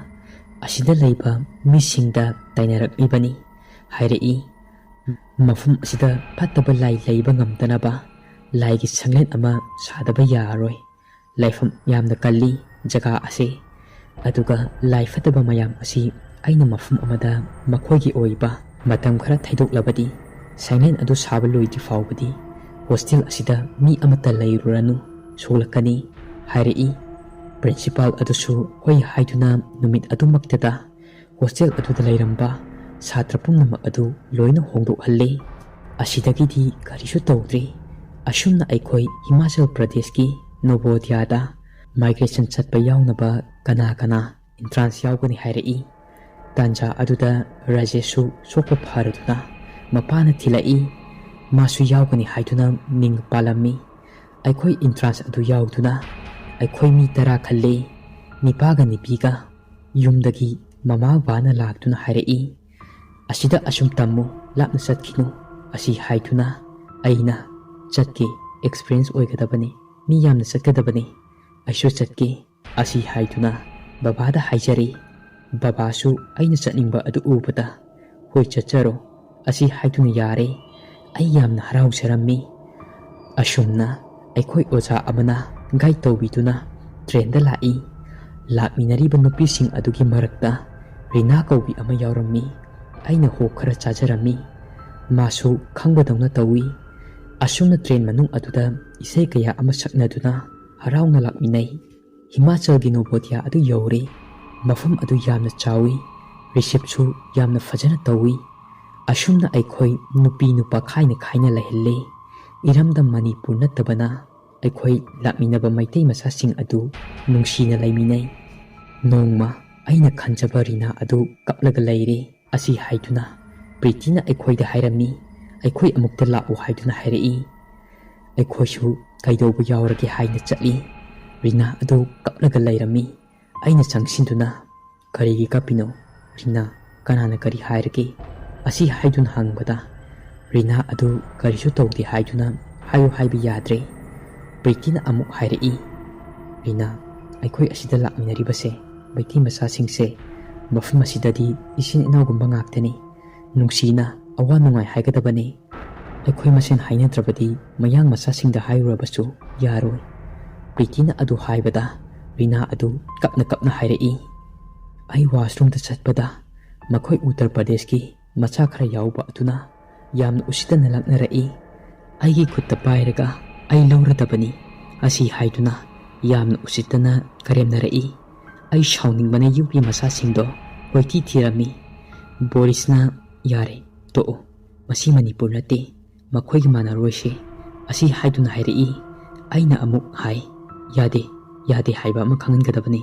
ꯑꯁꯤꯗ ꯂꯩꯕ ꯃꯤꯁꯤꯡꯗ ꯇꯥꯏꯅꯔꯛꯂꯤꯕꯅꯤ" ꯍꯥꯏꯔꯛꯏ꯫ "ꯃꯐꯝ ꯑꯁꯤꯗ ꯐꯠꯇꯕ ꯂꯥꯏ ꯂꯩꯕ ꯉꯝꯗꯅꯕ ꯂꯥꯏꯒꯤ ꯁꯪꯂꯦꯟ ꯑꯃ ꯁꯥꯗꯕ ꯌꯥꯔꯔꯣꯏ. ꯂꯥꯏꯐꯝ ꯌꯥꯝꯅ ꯀꯜꯂꯤ ꯖꯒꯥ ꯑꯁꯤ. ꯑꯗꯨꯒ ꯂꯥꯏ ꯐꯠꯇꯕ ꯃꯌꯥꯝ ꯑꯁꯤ ꯑꯩꯅ ꯃꯐꯝ ꯑꯃꯗ ꯃꯈꯣꯏꯒꯤ ꯑꯣꯏꯕ ꯃꯇꯝ ꯈꯔ ꯊꯩꯗꯣꯛꯂꯕꯗꯤ ꯁꯪꯂꯦꯟ ꯑꯗꯨ ꯁꯥꯕ ꯂꯣꯏꯗ꯭ꯔꯤ ꯐꯥꯎꯕꯗꯤ hostel asida mi amata leiruranu solakani hairi principal adusu hoi haiduna numit adumaktada hostel aduda leiramba satra pumnamak adu loina hongdokhalle asidagidi karisu tawdri asumna aikhoi Himachal Pradesh ki Novodhyada migration chatpa yawnaba kana kana entrance yawgani hairi tanja aduda Rajeshu sokpa pharaduna mapana thilai masu yawgani haiduna ning palami aikhoi entrance adu yawduna aikhoi mi tara khalle nipaga nipiga yumdagi mama bana laktuna hairi asida asum tammu lapna satkinu asi haiduna aina chatki experience oigadabani mi yamna satkadabani aishu chatki asi haiduna babada haijari babasu aina chatningba adu ubada hoi chacharo asi haiduna yare ai yamna harausarammi asumna aikhoi oja amana gai tawbiduna train da lai lakminariba nupising adugi marakta Rina kaubi ama yawrammi aina ho khara chajarami masu khangbadawna tawi asumna train manung aduda isai kaya ama saknaduna harauna lakminai Himachal gi Novodhya adu yawri mafam adu yamna chawi reception yamna fajana tawi asumna aikhoi nupi nupa khaina khaina lahelle iramda Manipur natabana aikhoi lakminaba maitai masasing adu nungsina laiminai nongma aina khanjaba Rina adu kaplaga leire asi haiduna Pritina aikhoida hairami aikhoi amukta la'u haiduna hairei aikhoisu kaidobu yawrage haina chatli Rina adu kaplaga leirami aina changsinduna karigi kapino Rina kanana kari hairage asi haiduna hangbada Rina adu karisu tawdi haiduna hayu haibi yadre Pritina amuk hairei Rina aikhoi asida lakminaribase maiti masasingse mafum asidadi isin inawgumba ngaktani nungsina awa nungai haigadabani aikhoi masen hainadrabadi mayang masasingda hairurabasu yaroi Pritina adu haibada Rina adu kapna hairei ai washroom da chatpada makhoi Uttar Pradesh ki macha khara yawba atuna yamna usitana laknarai aigi khutta pairaga ai lawradabani asi haiduna yamna usitana karemnarai ai shawningmane yupi masasingdo hoiti thirami Borisna yare to masi Manipur nate makhoi manaroise asi haiduna hairei aina amuk hai yade haiba ama khangangadabani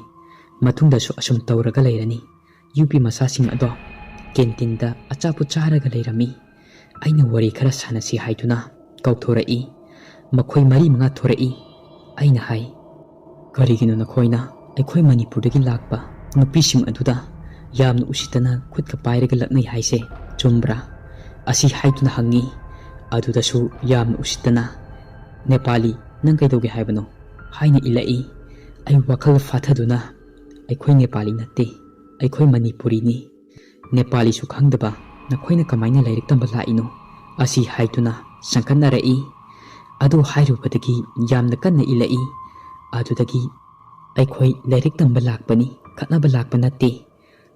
matungda su asum tawraga leirani yupi masasing ado kentinda achapu charaga leirami aina wari khara sanasi haiduna kauthorai makhoi mari manga thorai aina hai karigino nakhoina aikhoi Manipur dagi lakpa nupising aduda yamna usitana khutka pairaga laknai haise chumbra asi haiduna hangi adudasu yamna usitana Nepali nang kaidoge haibano haina ilai ai wakhal fathaduna aikhoi Nepali natte aikhoi Manipuri ni Nepali su khangdaba nakhoina kamaina lairik tamba laino asi haiduna sankannarai adu hairubadagi yamna kanna ilai adudagi aikhoi lairik tamba lakpani khatnaba lakpa natte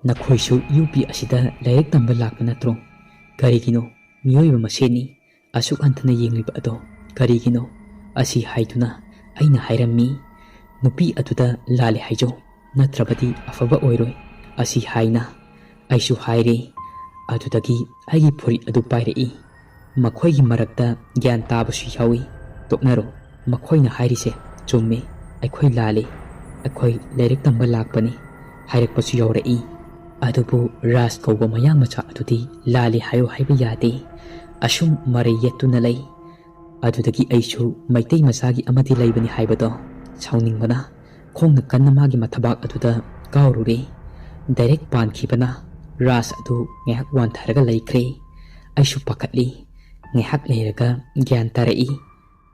nakhoisu UP asida lairik tamba lakpa natro karigino miyoiba maseni asuk antana yengliba ado karigino asi haiduna aina hairami nupi aduda lale haijo natrabadi afaba oiroi asi haina aisu haire adudagi aigi phuri adu pairei makhoi gi marakta gyan tabasu yawi toknaro makhoina hairise chumme aikhoi lale aikhoi lairik tamba lakpani hairakpasu yawrei adubu ras kauba mayang macha adudi lale hayo haiba yade asum marai yetuna lei adudagi aisu maitai masagi amadi leibani haibado sauningmana khongna kanna magi mathabak aduda kaurure direct pankhibana ras adu ngehak wan tharaga laikre aisu pakatli ngehak leiraga gyan tarai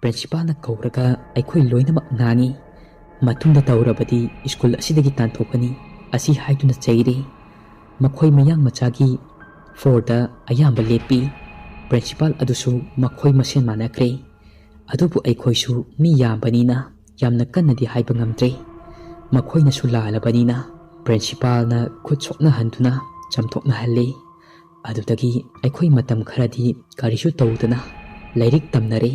principal na kauraga aikhoi loinamak ngani matunda taurabadi school asidagi tanthokani asi haiduna chaire makhoi mayang machagi forda ayamba lepi principal adusu makhoi masen manakre adubu aikhoisu mi yambanina yamna kannadi haiba ngamtre makhoina su lalabanina principal na khutsokna handuna chamthokna halle adudagi aikhoi matam kharadi karisu tawdana lairik tamnare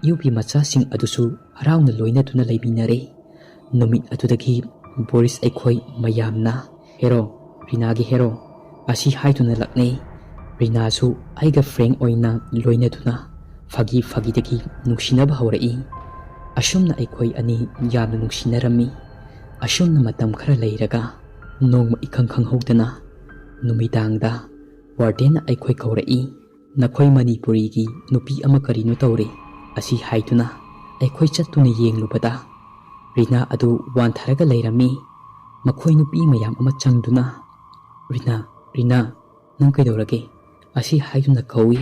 ꯌꯨꯕꯤ ꯃꯆꯥꯁꯤꯡ ꯑꯗꯨꯁꯨ ꯍꯔꯥꯎꯅ ꯂꯣꯏꯅꯗꯨꯅ ꯂꯩꯃꯤꯟꯅꯔꯦ꯫ ꯅꯨꯃꯤꯠ ꯑꯗꯨꯗꯒꯤ ꯕꯣꯔꯤꯁ ꯑꯩꯈꯣꯏ ꯃꯌꯥꯝꯅ hero, ꯔꯤꯅꯥꯒꯤ hero ꯑꯁꯤ ꯍꯥꯏꯗꯨꯅ ꯂꯥꯛꯅꯩ꯫ ꯔꯤꯅꯥꯁꯨ ꯑꯩꯒ ꯐ꯭ꯔꯦꯡ ꯑꯣꯏꯅ ꯂꯣꯏꯅꯗꯨꯅ ꯐꯥꯒꯤꯗꯒꯤ ꯅꯨꯡꯁꯤꯅꯕ ꯍꯧꯔꯛꯏ꯫ ꯑꯁꯨꯝꯅ ꯑꯩꯈꯣꯏ ꯑꯅꯤ ꯌꯥꯝꯅ ꯅꯨꯡꯁꯤꯅꯔꯝꯃꯤ꯫ ꯑꯁꯨꯝꯅ ꯃꯇꯝ ꯈꯔ ꯂꯩꯔꯒ ꯅꯣꯡꯃ ꯏꯈꯪ ꯈꯪꯍꯧꯗꯅ ꯅꯨꯃꯤꯗꯥꯡꯗ ꯋꯥꯔꯗꯦꯟꯅ ꯑꯩꯈꯣꯏ ꯀꯧꯔꯛꯏ꯫ ꯅꯈꯣꯏ ꯃꯅꯤꯄꯨꯔꯤꯒꯤ ꯅꯨꯄꯤ ꯑꯃ ꯀꯔꯤꯅꯣ ꯇꯧꯔꯦ ꯑꯁꯤ ꯍꯥꯏꯗꯨꯅ ꯑꯩꯈꯣꯏ ꯆꯠꯇꯨꯅ ꯌꯦꯡꯂꯨꯕꯗ ꯔꯤꯅꯥ ꯑꯗꯨ ꯋꯥꯟꯊꯔꯒ ꯂꯩꯔꯝꯃꯤ꯫ ꯃꯈꯣꯏ ꯅꯨꯄꯤ ꯃꯌꯥꯝ ꯑꯃ ꯆꯪꯗꯨꯅ ꯔꯤꯅꯥ ꯅꯪ ꯀꯩꯗꯧꯔꯒꯦ ꯑꯁꯤ ꯍꯥꯏꯗꯨꯅ ꯀꯧꯏ꯫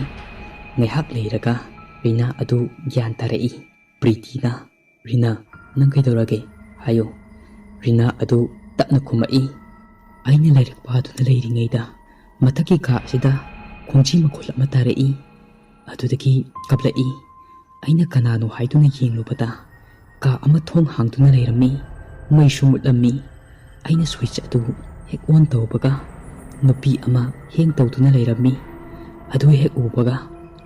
ꯉꯥꯏꯍꯥꯛ ꯂꯩꯔꯒ ꯔꯤꯅꯥ ꯑꯗꯨ ꯒ꯭ꯌꯥꯟ ꯇꯥꯔꯛꯏ꯫ ꯄ꯭ꯔꯤꯇꯤꯅ ꯔꯤꯅꯥ ꯅꯪ ꯀꯩꯗꯧꯔꯒꯦ ꯍꯥꯏꯌꯣ꯫ ꯔꯤꯅꯥ ꯑꯗꯨ ꯇꯞꯅ ꯈꯨꯝꯃꯛꯏ꯫ ꯑꯩꯅ ꯂꯥꯏꯔꯤꯛ ꯄꯥꯗꯨꯅ ꯂꯩꯔꯤꯉꯩꯗ ꯃꯊꯛꯀꯤ ꯀꯥ ꯑꯁꯤꯗ ꯈꯣꯡꯖꯤ ꯃꯈꯣꯜ ꯑꯃ ꯇꯥꯔꯛꯏ꯫ ꯑꯗꯨꯗꯒꯤ ꯀꯞꯂꯛꯏ꯫ ꯑꯩꯅ ꯀꯅꯥꯅꯣ ꯍꯥꯏꯗꯨꯅ ꯌꯦꯡꯂꯨꯕꯗ ꯀꯥ ꯑꯃ ꯊꯣꯡ ꯍꯥꯡꯗꯨꯅ ꯂꯩꯔꯝꯃꯤ꯫ ꯃꯩꯁꯨ ꯃꯨꯠꯂꯝꯃꯤ꯫ ꯑꯩꯅ ꯁ꯭ꯋꯤꯆ ꯑꯗꯨ ꯍꯦꯛ ꯑꯣꯟ ꯇꯧꯕꯒ ꯅꯨꯄꯤ ꯑꯃ ꯍꯦꯡ ꯇꯧꯗꯨꯅ ꯂꯩꯔꯝꯃꯤ꯫ ꯑꯗꯨ ꯍꯦꯛ ꯎꯕꯒ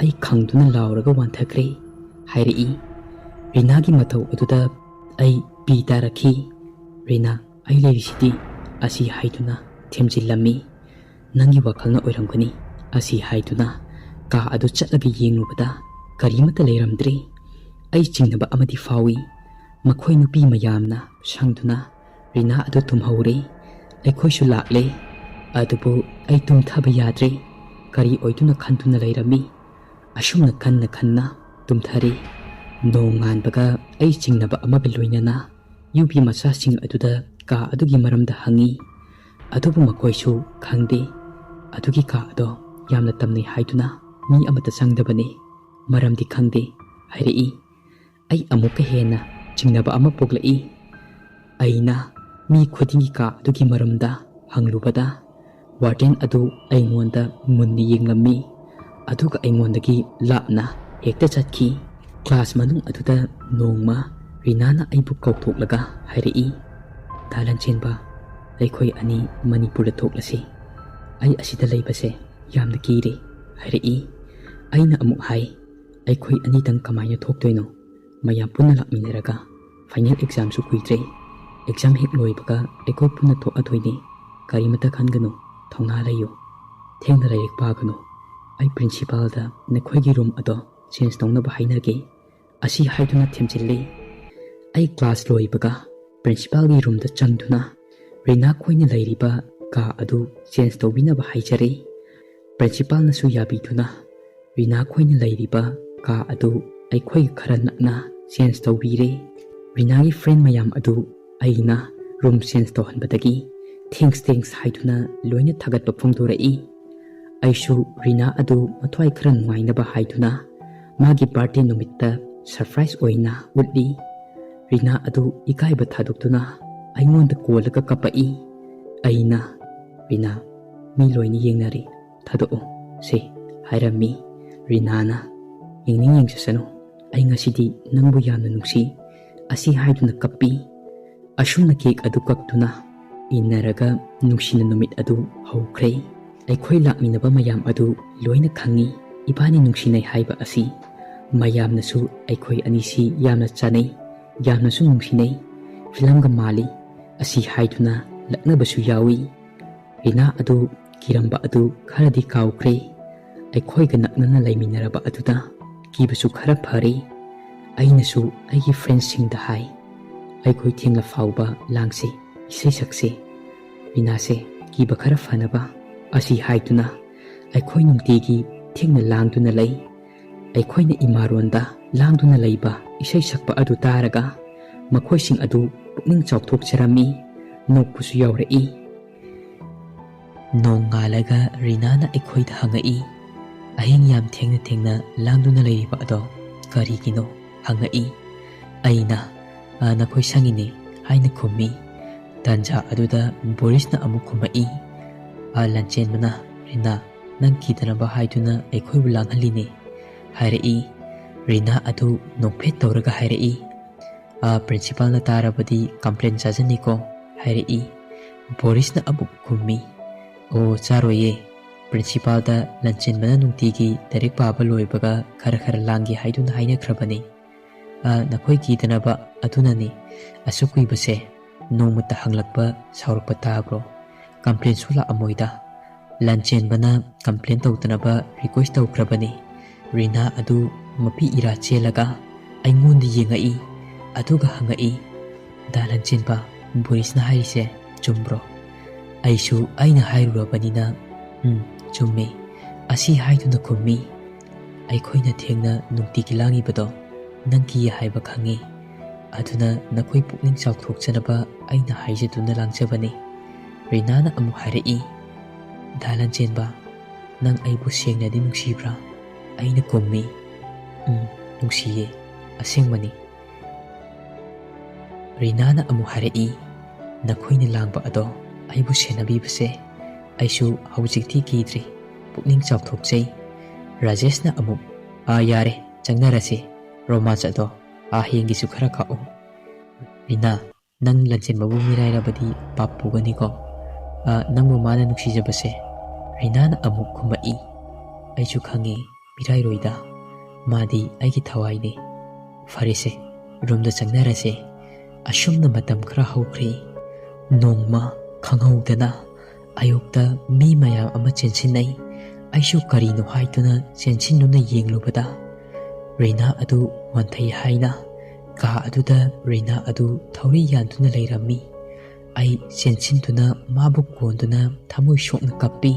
ꯑꯩ ꯈꯪꯗꯨꯅ ꯂꯥꯎꯔꯒ ꯋꯥꯟꯊꯈ꯭ꯔꯦ ꯍꯥꯏꯔꯛꯏ꯫ ꯔꯤꯅꯥꯒꯤ ꯃꯇꯧ ꯑꯗꯨꯗ ꯑꯩ ꯄꯤ ꯇꯥꯔꯛꯈꯤ꯫ ꯔꯤꯅꯥ ꯑꯩ ꯂꯩꯔꯤꯁꯤꯗꯤ ꯑꯁꯤ ꯍꯥꯏꯗꯨꯅ ꯊꯦꯝꯖꯤꯜꯂꯝꯃꯤ꯫ ꯅꯪꯒꯤ ꯋꯥꯈꯜꯅ ꯑꯣꯏꯔꯝꯒꯅꯤ ꯑꯁꯤ ꯍꯥꯏꯗꯨꯅ ꯀꯥ ꯑꯗꯨ ꯆꯠꯂꯒ ꯌꯦꯡꯂꯨꯕꯗ ꯀꯔꯤꯃꯠꯇ ꯂꯩꯔꯝꯗ꯭ꯔꯦ꯫ ꯑꯩ ꯆꯤꯡꯅꯕ ꯑꯃꯗꯤ ꯐꯥꯎꯏ꯫ ꯃꯈꯣꯏ ꯅꯨꯄꯤ ꯃꯌꯥꯝꯅ ꯁꯪꯗꯨꯅ ꯔꯤꯅꯥ ꯑꯗꯨ ꯇꯨꯝꯍꯧꯔꯦ꯫ ꯑꯩꯈꯣꯏꯁꯨ ꯂꯥꯛꯂꯦ꯫ ꯑꯗꯨꯕꯨ ꯑꯩ ꯇꯨꯝꯊꯕ ꯌꯥꯗ꯭ꯔꯦ꯫ ꯀꯔꯤ ꯑꯣꯏꯗꯨꯅ ꯈꯟꯗꯨꯅ ꯂꯩꯔꯝꯃꯤ꯫ ꯑꯁꯨꯝꯅ ꯈꯟꯅ ꯇꯨꯝꯊꯔꯦ꯫ ꯅꯣꯡ ꯉꯥꯟꯕꯒ ꯑꯩ ꯆꯤꯡꯅꯕ ꯑꯃꯒ ꯂꯣꯏꯅꯅ ꯌꯨꯕꯤ ꯃꯆꯥꯁꯤꯡ ꯑꯗꯨꯗ ꯀꯥ ꯑꯗꯨꯒꯤ ꯃꯔꯝꯗ ꯍꯪꯉꯤ꯫ ꯑꯗꯨꯕꯨ ꯃꯈꯣꯏꯁꯨ ꯈꯪꯗꯦ꯫ ꯑꯗꯨꯒꯤ ꯀꯥ ꯑꯗꯣ ꯌꯥꯝꯅ ꯇꯝꯅꯩ ꯍꯥꯏꯗꯨꯅ ꯃꯤ ꯑꯃꯠꯇ ꯆꯪꯗꯕꯅꯤ, ꯃꯔꯝꯗꯤ ꯈꯪꯗꯦ ꯍꯥꯏꯔꯛꯏ꯫ ꯑꯩ ꯑꯃꯨꯛꯀ ꯍꯦꯟꯅ ꯆꯤꯡꯅꯕ ꯑꯃ ꯄꯣꯛꯂꯛꯏ꯫ ꯑꯩꯅ ꯃꯤ ꯈꯨꯗꯤꯡꯒꯤ ꯀꯥ ꯑꯗꯨꯒꯤ ꯃꯔꯝꯗ ꯍꯪꯂꯨꯕꯗ ꯋꯥꯔꯗꯦꯟ ꯑꯗꯨ ꯑꯩꯉꯣꯟꯗ ꯃꯨꯟꯅ ꯌꯦꯡꯂꯝꯃꯤ꯫ ꯑꯗꯨꯒ ꯑꯩꯉꯣꯟꯗꯒꯤ ꯂꯥꯞꯅ ꯍꯦꯛꯇ ꯆꯠꯈꯤ꯫ ꯀ꯭ꯂꯥꯁ ꯃꯅꯨꯡ ꯑꯗꯨꯗ ꯅꯣꯡꯃ ꯔꯤꯅꯥꯅ ꯑꯩꯕꯨ ꯀꯧꯊꯣꯛꯂꯒ ꯍꯥꯏꯔꯛꯏ꯫ ꯗꯥ ꯂꯟꯆꯦꯟꯕ, ꯑꯩꯈꯣꯏ ꯑꯅꯤ ꯃꯅꯤꯄꯨꯔꯗ ꯊꯣꯛꯂꯁꯤ꯫ ꯑꯩ ꯑꯁꯤꯗ ꯂꯩꯕꯁꯦ ꯌꯥꯝꯅ ꯀꯤꯔꯦ ꯍꯥꯏꯔꯛꯏ꯫ ꯑꯩꯅ ꯑꯃꯨꯛ ꯍꯥꯏ, ꯑꯩꯈꯣꯏ ꯑꯅꯤꯗꯪ ꯀꯃꯥꯏꯅ ꯊꯣꯛꯇꯣꯏꯅꯣ? ꯃꯌꯥꯝ ꯄꯨꯟꯅ ꯂꯥꯛꯃꯤꯟꯅꯔꯒ ꯐꯥꯏꯅꯦꯜ ꯑꯦꯛꯖꯥꯝꯁꯨ ꯀꯨꯏꯗ꯭ꯔꯦ꯫ ꯑꯦꯛꯖꯥꯝ ꯍꯦꯛ ꯂꯣꯏꯕꯒ ꯑꯩꯈꯣꯏ ꯄꯨꯟꯅ ꯊꯣꯛꯑꯗꯣꯏꯅꯤ꯫ ꯀꯔꯤꯃꯠꯇ ꯈꯟꯒꯅꯨ, ꯊꯧꯅꯥ ꯂꯩꯌꯨ, ꯊꯦꯡꯅ ꯂꯥꯏꯔꯤꯛ ꯄꯥꯒꯅꯨ꯫ ꯑꯩ ꯄ꯭ꯔꯤꯟꯁꯤꯄꯥꯜꯗ ꯅꯈꯣꯏꯒꯤ ꯔꯨꯝ ꯑꯗꯣ ꯆꯦꯟꯖ ꯇꯧꯅꯕ ꯍꯥꯏꯅꯒꯦ ꯑꯁꯤ ꯍꯥꯏꯗꯨꯅ ꯊꯦꯝꯖꯤꯜꯂꯤ꯫ ꯑꯩ ꯀ꯭ꯂꯥꯁ ꯂꯣꯏꯕꯒ ꯄ꯭ꯔꯤꯟꯁꯤꯄꯥꯜꯒꯤ ꯔꯨꯝꯗ ꯆꯪꯗꯨꯅ ꯔꯤꯅꯥ ꯈꯣꯏꯅ ꯂꯩꯔꯤꯕ ꯀꯥ ꯑꯗꯨ ꯆꯦꯟꯖ ꯇꯧꯕꯤꯅꯕ ꯍꯥꯏꯖꯔꯦ꯫ ꯄ꯭ꯔꯤꯟꯁꯤꯄꯥꯜꯅꯁꯨ ꯌꯥꯕꯤꯗꯨꯅ ꯔꯤꯅꯥ ꯈꯣꯏꯅ ꯂꯩꯔꯤꯕ ꯀꯥ ꯑꯗꯨ ꯑꯩꯈꯣꯏꯒ ꯈꯔ ꯅꯛꯅ ꯆꯦꯟꯖ ꯇꯧꯕꯤꯔꯦ꯫ ꯔꯤꯅꯥꯒꯤ ꯐ꯭ꯔꯦꯟ ꯃꯌꯥꯝ ꯑꯗꯨ ꯑꯩꯅ ꯔꯨꯝ ꯆꯦꯟꯖ ꯇꯧꯍꯟꯕꯗꯒꯤ ꯊꯦꯡꯛꯁ ꯍꯥꯏꯗꯨꯅ ꯂꯣꯏꯅ ꯊꯥꯒꯠꯄ ꯐꯣꯡꯗꯣꯔꯛꯏ꯫ ꯑꯩꯁꯨ ꯔꯤꯅꯥ ꯑꯗꯨ ꯃꯊ꯭ꯋꯥꯏ ꯈꯔ ꯅꯨꯡꯉꯥꯏꯅꯕ ꯍꯥꯏꯗꯨꯅ ꯃꯥꯒꯤ ꯕꯥꯔꯊꯗꯦ ꯅꯨꯃꯤꯠꯇ ꯁꯔꯄ꯭ꯔꯥꯏꯖ ꯑꯣꯏꯅ ꯎꯠꯂꯤ꯫ ꯔꯤꯅꯥ ꯑꯗꯨ ꯏꯀꯥꯏꯕ ꯊꯥꯗꯣꯛꯇꯨꯅ ꯑꯩꯉꯣꯟꯗ ꯀꯣꯜꯂꯒ ꯀꯞꯄꯛꯏ꯫ ꯑꯩꯅ ꯔꯤꯅꯥ, ꯃꯤ ꯂꯣꯏꯅ ꯌꯦꯡꯅꯔꯤ, ꯊꯥꯗꯣꯛꯑꯣ ꯁꯤ ꯍꯥꯏꯔꯝꯃꯤ꯫ ꯔꯤꯅꯥꯅ ꯌꯦꯡꯖꯁꯅꯨ, ꯑꯩ ꯉꯁꯤꯗꯤ ꯅꯪꯕꯨ ꯌꯥꯝꯅ ꯅꯨꯡꯁꯤ ꯑꯁꯤ ꯍꯥꯏꯗꯨꯅ ꯀꯞꯄꯤ꯫ ꯑꯁꯨꯝꯅ ꯀꯦꯛ ꯑꯗꯨ ꯀꯛꯇꯨꯅ ꯏꯟꯅꯔꯒ ꯅꯨꯡꯁꯤꯅ ꯅꯨꯃꯤꯠ ꯑꯗꯨ ꯍꯧꯈ꯭ꯔꯦ꯫ ꯑꯩꯈꯣꯏ ꯂꯥꯛꯃꯤꯟꯅꯕ ꯃꯌꯥꯝ ꯑꯗꯨ ꯂꯣꯏꯅ ꯈꯪꯉꯤ ꯏꯕꯥꯅꯤ ꯅꯨꯡꯁꯤꯅꯩ ꯍꯥꯏꯕ ꯑꯁꯤ꯫ ꯃꯌꯥꯝꯅꯁꯨ ꯑꯩꯈꯣいꯑꯅꯤꯁꯤ ꯌꯥꯝꯅ ꯆꯥꯅꯩ, ꯌꯥꯝꯅꯁꯨ ꯅꯨꯡꯁꯤꯅꯩ, ꯐꯤꯂꯝꯒ ꯃꯥꯜꯂꯤ ꯑꯁꯤ ꯍꯥꯏꯗꯨꯅ ꯂꯛꯅꯕꯁꯨ ꯌꯥꯎꯏ꯫ ꯔꯤꯅꯥ ꯑꯗꯨ ꯀꯤꯔꯝꯕ ꯑꯗꯨ ꯈꯔꯗꯤ ꯀꯥꯎꯈ꯭ꯔꯦ꯫ ꯑꯩꯈꯣꯏꯒ ꯅꯛꯅꯅ ꯂꯩꯃꯤꯟꯅꯔꯕ ꯑꯗꯨꯗ ꯀꯤꯕꯁꯨ ꯈꯔ ꯐꯔꯦ꯫ ꯑꯩꯅꯁꯨ ꯑꯩꯒꯤ ꯐ꯭ꯔꯦꯟꯁꯤꯡꯗ ꯍꯥꯏ, ꯑꯩꯈꯣꯏ ꯊꯦꯡꯅ ꯐꯥꯎꯕ ꯂꯥꯡꯁꯤ, ꯏꯁꯩ ꯁꯛꯁꯤ, ꯔꯤꯅꯥꯁꯦ ꯀꯤꯕ ꯈꯔ ꯐꯅꯕ ꯑꯁꯤ ꯍꯥꯏꯗꯨꯅ ꯑꯩꯈꯣꯏ ꯅꯨꯡꯇꯤꯒꯤ ꯊꯦꯡꯅ ꯂꯥꯡꯗꯨꯅ ꯂꯩ꯫ ꯑꯩꯈꯣꯏꯅ ꯏꯃꯥꯔꯣꯟꯗ ꯂꯥꯡꯗꯨꯅ ꯂꯩꯕ ꯏꯁꯩ ꯁꯛꯄ ꯑꯗꯨ ꯇꯥꯔꯒ ꯃꯈꯣꯏꯁꯤꯡ ꯑꯗꯨ ꯄꯨꯛꯅꯤꯡ ꯆꯥꯎꯊꯣꯛꯆꯔꯝꯃꯤ, ꯅꯣꯛꯄꯁꯨ ꯌꯥꯎꯔꯛꯏ꯫ ꯅꯣꯡꯉꯥꯜꯂꯒ ꯔꯤꯅꯥꯅ ꯑꯩꯈꯣꯏꯗ ꯍꯪꯉꯛꯏ, ꯑꯍꯤꯡ ꯌꯥꯝ ꯊꯦꯡꯅ ꯂꯥꯡꯗꯨꯅ ꯂꯩꯔꯤꯕ ꯑꯗꯣ ꯀꯔꯤꯒꯤꯅꯣ ꯍꯪꯉꯛꯏ꯫ ꯑꯩꯅ ꯅꯈꯣꯏ ꯁꯪꯉꯤꯅꯦ ꯍꯥꯏꯅ ꯈꯨꯝꯃꯤ꯫ ꯇꯥꯟꯖꯥ ꯑꯗꯨꯗ ꯕꯣꯔꯤꯁꯅ ꯑꯃꯨꯛ ꯈꯨꯝꯃꯛꯏ, ꯂꯟꯆꯦꯟꯕꯅ ꯔꯤꯅꯥ ꯅꯪ ꯀꯤꯗꯅꯕ ꯍꯥꯏꯗꯨꯅ ꯑꯩꯈꯣꯏꯕꯨ ꯂꯥꯡꯍꯜꯂꯤꯅꯦ ꯍꯥꯏꯔꯛꯏ꯫ ꯔꯤꯅꯥ ꯑꯗꯨ ꯅꯣꯛꯐꯦꯠ ꯇꯧꯔꯒ ꯍꯥꯏꯔꯛꯏ, ꯄ꯭ꯔꯤꯟꯁꯤꯄꯥꯜꯅ ꯇꯥꯔꯕꯗꯤ ꯀꯝꯄ꯭ꯂꯦꯟ ꯆꯥꯖꯅꯤꯀꯣ ꯍꯥꯏꯔꯛꯏ꯫ ꯕꯣꯔꯤꯁꯅ ꯑꯃꯨꯛ ꯈꯨꯝꯃꯤ, ꯑꯣ ꯆꯥꯔꯣꯏꯌꯦ, ꯄ꯭ꯔꯤꯟꯁꯤꯄꯥꯜꯗ ꯂꯟꯆꯦꯟꯕꯅ ꯅꯨꯡꯇꯤꯒꯤ ꯂꯥꯏꯔꯤꯛ ꯄꯥꯕ ꯂꯣꯏꯕꯒ ꯈꯔ ꯂꯥꯡꯒꯦ ꯍꯥꯏꯗꯨꯅ ꯍꯥꯏꯅꯈ꯭ꯔꯕꯅꯤ Nakhoi kidanaba adunani asuk kuibase nongmata hanglakpa saurukpa tabro complain su laamoida lanchen complain tawtanaba request tawkrabani Rina adu mapi ira chelaga aingondi yengai aduga hangai da lanchenba Boris na hairise chumbro aishu aina hairurabanina chumme asi haiduna khummi aikhoina thengna nungtigi langibado nangki haiba khangi aduna nakhoi pukning chawthokchanaba aina haijaduna langjabani Rina na amu hairei dalan chenba nang aibu sengna di nungsibra aina kommi nungsiye asengmani Rina na amu hairei nakhoina langba ado aibu senabi base aishu haujikti kidri pukning chawthokchei Rajesh na amu yare changnarase romance ado hengi su khara khao Rina nang lanchen babu mirai rabadi papu gani ko nang mo mana nuksi jabase Rina na amu khumai aichu khangi mirai roida madi aigi thawai ne farese room da changnarase ashumna matam khara haukhri nongma khanghaudana ayokta mi mayam ama chensinai aishu karino haituna chensinuna yenglubada Rina adu wanthai haina ka aduda Rina adu thauri yantuna leirami ai chenchintuna mabu konduna thamoi sokna kappi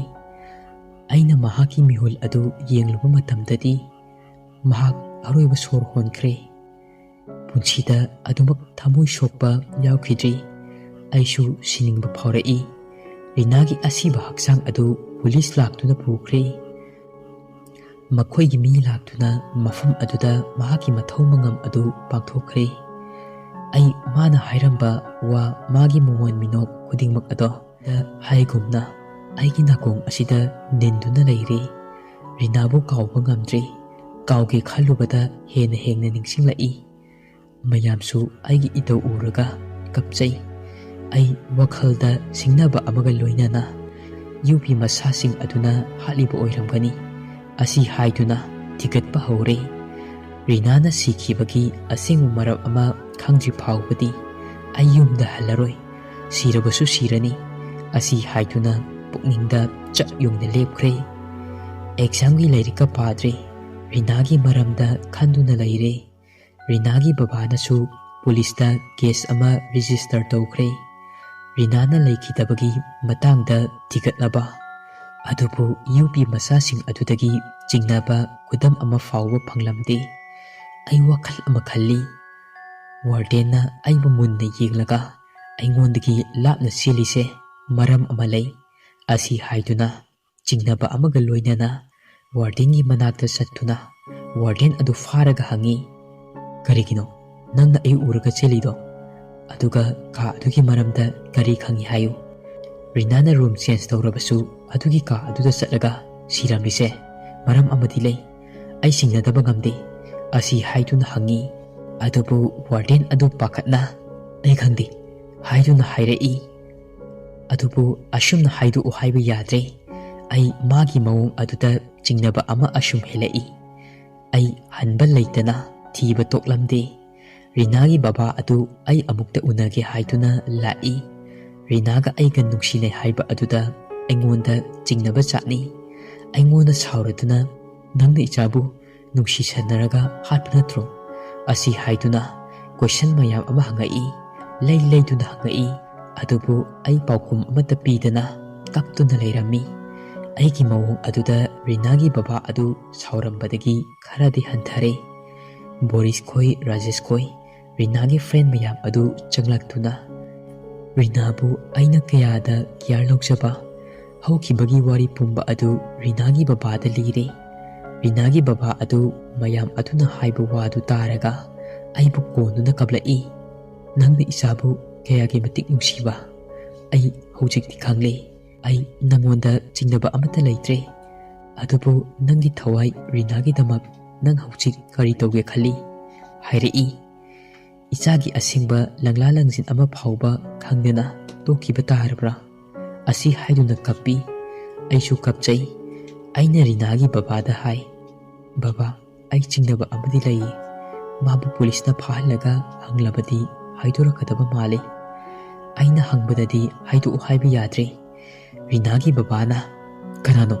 aina mahaki mihul adu yengluba matamdadi mahak aroiba sor honkhre punchida adumak thamoi sokpa yaukhidri aishu siningba phaurai Rina gi asiba haksang adu police laktuna pukre Makhoigi mi laktuna mafam aduda mahaki mathau mangam adu pangthokre ai mana hairamba wa magi momon minok khudingmak ado da haigumna aigi nakong asida nenduna leire Rina bu kawba ngamdri kawge khalubada hengna ningsinglai mayamsu aigi idau uraga kapchai ai wakhalda singnaba amaga loinana UP masasing aduna haliba oiramgani asi haiduna tigatpa hore Rina na sikhibagi asing maram ama khangji phawbadi ayumda halaroi sirabasu sirani asi haiduna pukningda chak yungna lepkhre exam gi lairika padre Rina gi maramda khanduna laire Rina gi babana su police da case ama register tawkhre Rina na laikidabagi matangda tigatlaba adubu UP masasing adudagi jingnaba kudam ama fawba phanglamde ai wakhal ama khalli warden na aiba munna yeglaga aingondagi lapna silise maram ama lei asi haiduna jingnaba amaga loinana warden gi manakta sattuna warden adu faraga hangi karigino nangna ai uraga chelido aduga ka adugi maramda kari khangi hayu Rina na room change tawrabasu adugi ka aduda satlaga siramrise maram amadi lei ai singnadaba ngamde asi haiduna hangi adubu warden adu pakatna ai khangdi haiduna hairei adubu ashumna haidu uhaiba yadre ai magi mawong aduda jingnaba ama ashum helai ai hanba leitana thiba toklamde Rina gi baba adu ai amukta unage haiduna lai Rina ga ai gan nungsinai haiba aduda aingonda jingnaba chatni aingonda sauraduna nangna ichabu nungsi sanaraga hatpa natro asi haiduna question mayam ama hangai leiduna hangai adubu ai paukum amata pidana kaktuna leirami aigi mawong aduda Rina gi baba adu saurambadagi kharadi hanthare Boris khoi Rajesh khoi Rina gi friend mayam adu changlaktuna Rina bu aina kayada kyar loksaba haukibagi wari pumba adu Rina gi baba da lire Rina gi baba adu mayam aduna haibu wadu taraga aibu konuna kablai nangna isabu kayagi matik nungsiba ai hojikti khangle ai nangonda jingnaba amata leitre adubu nangi thawai Rina gi damak nang hojik kari tawge khali hairei Ichagi asingba langla langjin ama phawba khangdena tokiba tarabra asi haiduna kappi aishu kapchai aina Rina gi baba da hai baba ai jingnaba amadi lei mabu pulisna phahallaga hanglabadi haidorakadaba male. Aina hangbadadi haidu haibi yadre. Rinagi babana kanano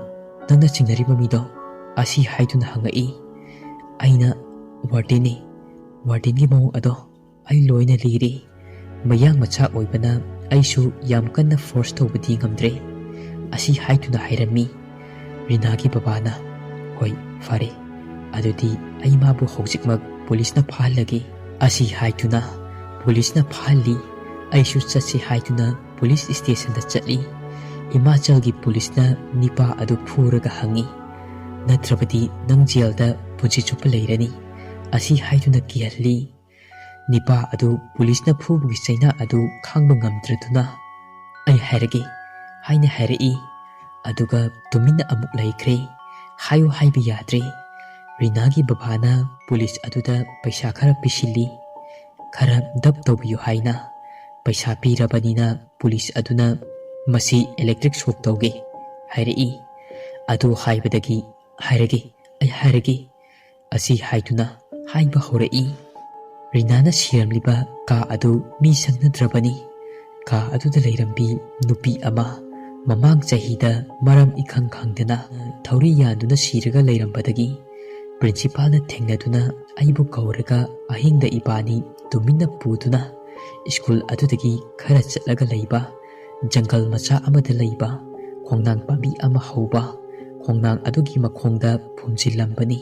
nangna chingnariba mido asi haiduna hangai. Aina wardeni wardengi mawong ado ay loina liri. Mayang macha oibana aisu yam kanna force tawbadi ngamdre. Asi haiduna hairami. Rinagi babana hoi fare adudi ay mabu hojikmag pulisna phahallagi. Asi haiduna pulisna phahalli. Aisu chatsi haiduna police station da chatli. Himachal gi police na nipa adu phuraga hangi. Natrabadi nang jail da punchi chupa leirani. Asi haiduna kihalli. Nipa adu police na phubugi chaina adu khangba ngamdraduna. Ai hairagi haina hairai. Aduga tumina amuk laikre. Hayo haibi yadre. Rinagi babana police aduda paisa khara pisili. Khara dab tawbiyo haina. Paisa pirabanina police aduna masi electric shock tawge hairai. Adu haibadagi hairagi ay hairagi. Asi haiduna haiba horai. Rinana siramliba ka adu mi sangnadrabani. Ka aduda leirambi nupi ama mamang chahida maram ikhang khangdana thauri yanduna siraga leirambadagi principal na thengnaduna aibu kauraga ahingda ibani tumina puduna school adudagi khara chatlaga leiba jungle macha amada leiba khongnang pambi ama hauba khongnang adugi makhongda phumjilambani.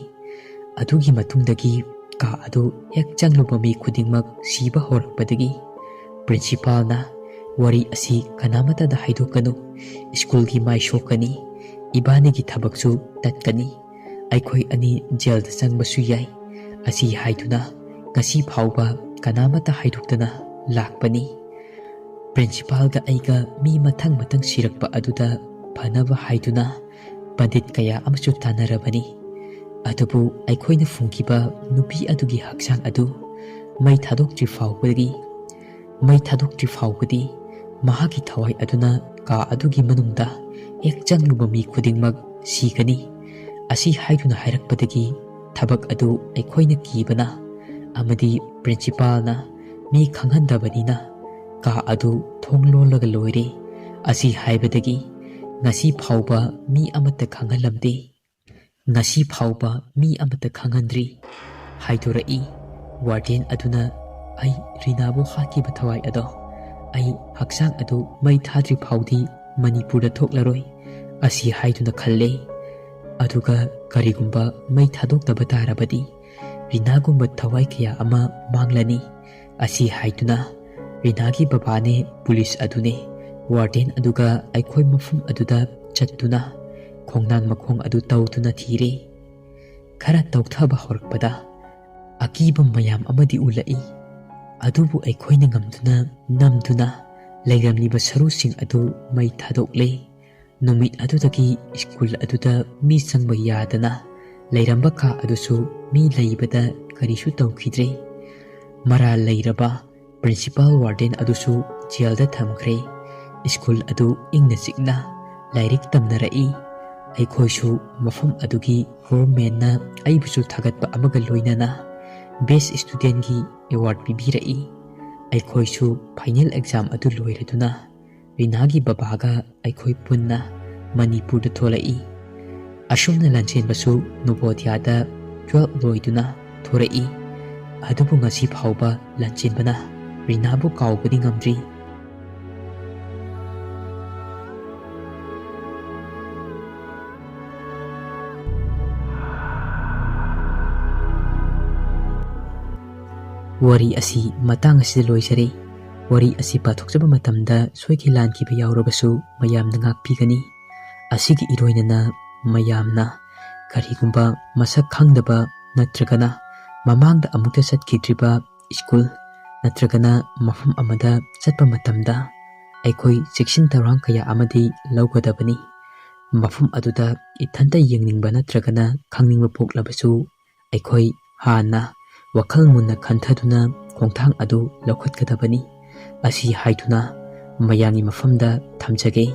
Adugi matungdagi ka adu hek changluba mi khudingmak siba horakpadagi principal na wari asi kanamata da haidokanu. School gi mai shokani. Ibani gi thabaksu tatkani. Aikhoi ani jail da changbasu yai. Asi haiduna ngasi phauba kanamata haidoktana lakpani. Principal ga aiga mi mathang sirakpa aduda phanaba haiduna pandit kaya amachu tanarabani. Adubu aikhoina fungkiba nupi adugi haksang adu mai thadokti faubadi mahaki thawai aduna ka adugi manungda ek changluba mi khudingmak sigani. Asi haiduna hairakpadagi thabak adu aikhoina kibana amadi principal na mi khanghandabanina ka adu thonglolaga loire. Asi haibadagi ngasi phauba mi amata khanghalamde. Ngasi phauba mi amata khanghandri haidorai. Warden aduna ai rinabu hakiba thawai ado ai haksang adu mai thadri phaudi Manipur da thoklaroi asi haiduna khalle. Aduga karigumba mai thadokdaba tarabadi rinagumba thawai kaya ama manglani. Asi haiduna rinagi babane police adune warden aduga aikhoi mafum aduda chatduna khongnang makhong adu tawduna thire. Khara tawthaba horakpada akiba mayam amadi ulai. Adubu aikhoina ngamduna namduna leiramliba sarusing adu mai thadokle. Numit adudagi school aduda mi sangba yadana leiramba ka adusu mi leibada karisu tawkhidre. Mara leiraba principal warden adusu jail da thamkhre. School adu ingna chikna lairik tamnarai. Aikhoisu mafam adugi government na aibusu thagatpa amaga loinana best student gi award pibirai. Aikhoisu final exam adu loiraduna rinagi babaga aikhoi punna Manipur da tholai. Asumna lanchenbasu Novodaya da 12 loiduna thorai. Adubu ngasi phauba lanchenbana rinabu kaubadi ngamdri. Wari asi matang asida loisare. Wari asi pathokjaba matamda soiki lankiba yaurabasu mayamna ngakpigani. Asigi iroinana mayamna karigumba masak khangdaba natragana mamangda amukta chatkidriba school natragana mafam amada chatpa matamda aikoi section tarang kaya amadi laugadabani. Mafam aduda ithanta yengningba natragana khangningba poklabasu aikoi hana wakal munna khanthaduna khongthang adu laukhatkadabani. Asi haiduna mayangi mafamda thamjage.